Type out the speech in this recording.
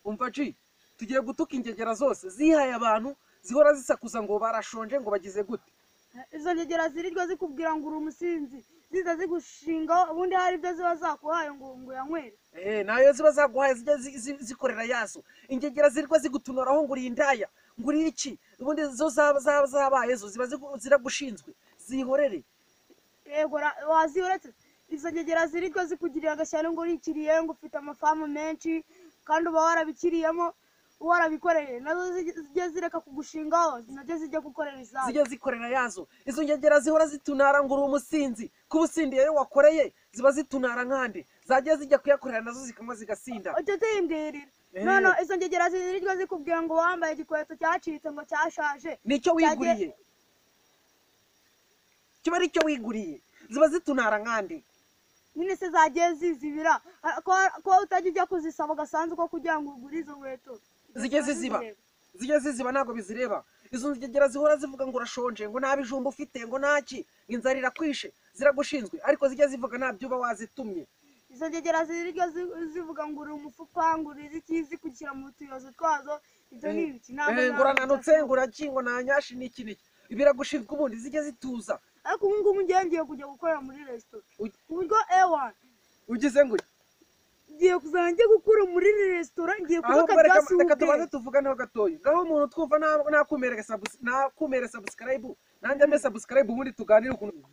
umva ji tugiye gutuka ingegera zose zihaye abantu zihora zisakuza ngo barashonje ngo bagize gute. Izo ngegera zirirwa zikubwira ngo uri umusinzi ziza zigushinga ubundi hari ibyo ziba zakuhaye ngo yanywere. Nayo ziba zaguhaye zijya zikorera yazo. Ingegera zirirwa zigutunoraho ngo uri indaya ngo uri iki ubundi zo zabaye zo ziba ziragushinzwe zihorere. Yego wazihoretse. Izo ngegera zirirwa zikugirira agashyano ngo urikiriye ngo ufite amafamu menshi kandi uba warabikiriyemo warabikoreye nazo zijye zireka kugushingaho najye zijya gukorera izazo zijya zikorera yazo. Izo ngegera zihora zitunara ngo uri umusinzi kubusindiye yo wakoreye ziba zitunara nkande zajya zijya kuyakorera nazo zikanywa zigasinda. Utimbwirira none izo ngegera zirirwa zikubwira ngo wambaye igikweto cyacitse ngo cyashaje nicyo wiguriye kiba ari cyo wiguriye ziba zitunara nkande nyine se zagiye zizibira ko utajya ujya kuzisaba gasanzwe ko kugira ngo ugure izo nkweto zijye ziziba ntabwo bizireba. Izo ngegera zihora zivuga ngo urashonje ngo nta bijumba ufite ngo ntaki inzara irakwishe ziragushinzwe ariko zijya zivuga nta byuba wazitumye. Izo ngegera zirirwa zivuga ngo uri umufuka ngo uri iki zikukira mu tuyozo twazo ibyo ni ibiki ngo urananutse ngo urakingo nta nyashi n'iki n'iki biragushinzwe ubundi zijye zituza. ariko ubu ngubu ngiye kujya gukorera muri resitora uburyo A1 ugize ngo ngiye kuzajya gukora muri resitora ngiye kubaka byasi reka tubanze tuvuganeho gatoya ngaho umuntu twumva nakumere subscribe nanjye mbe subscribe ubundi tuganire ukuntu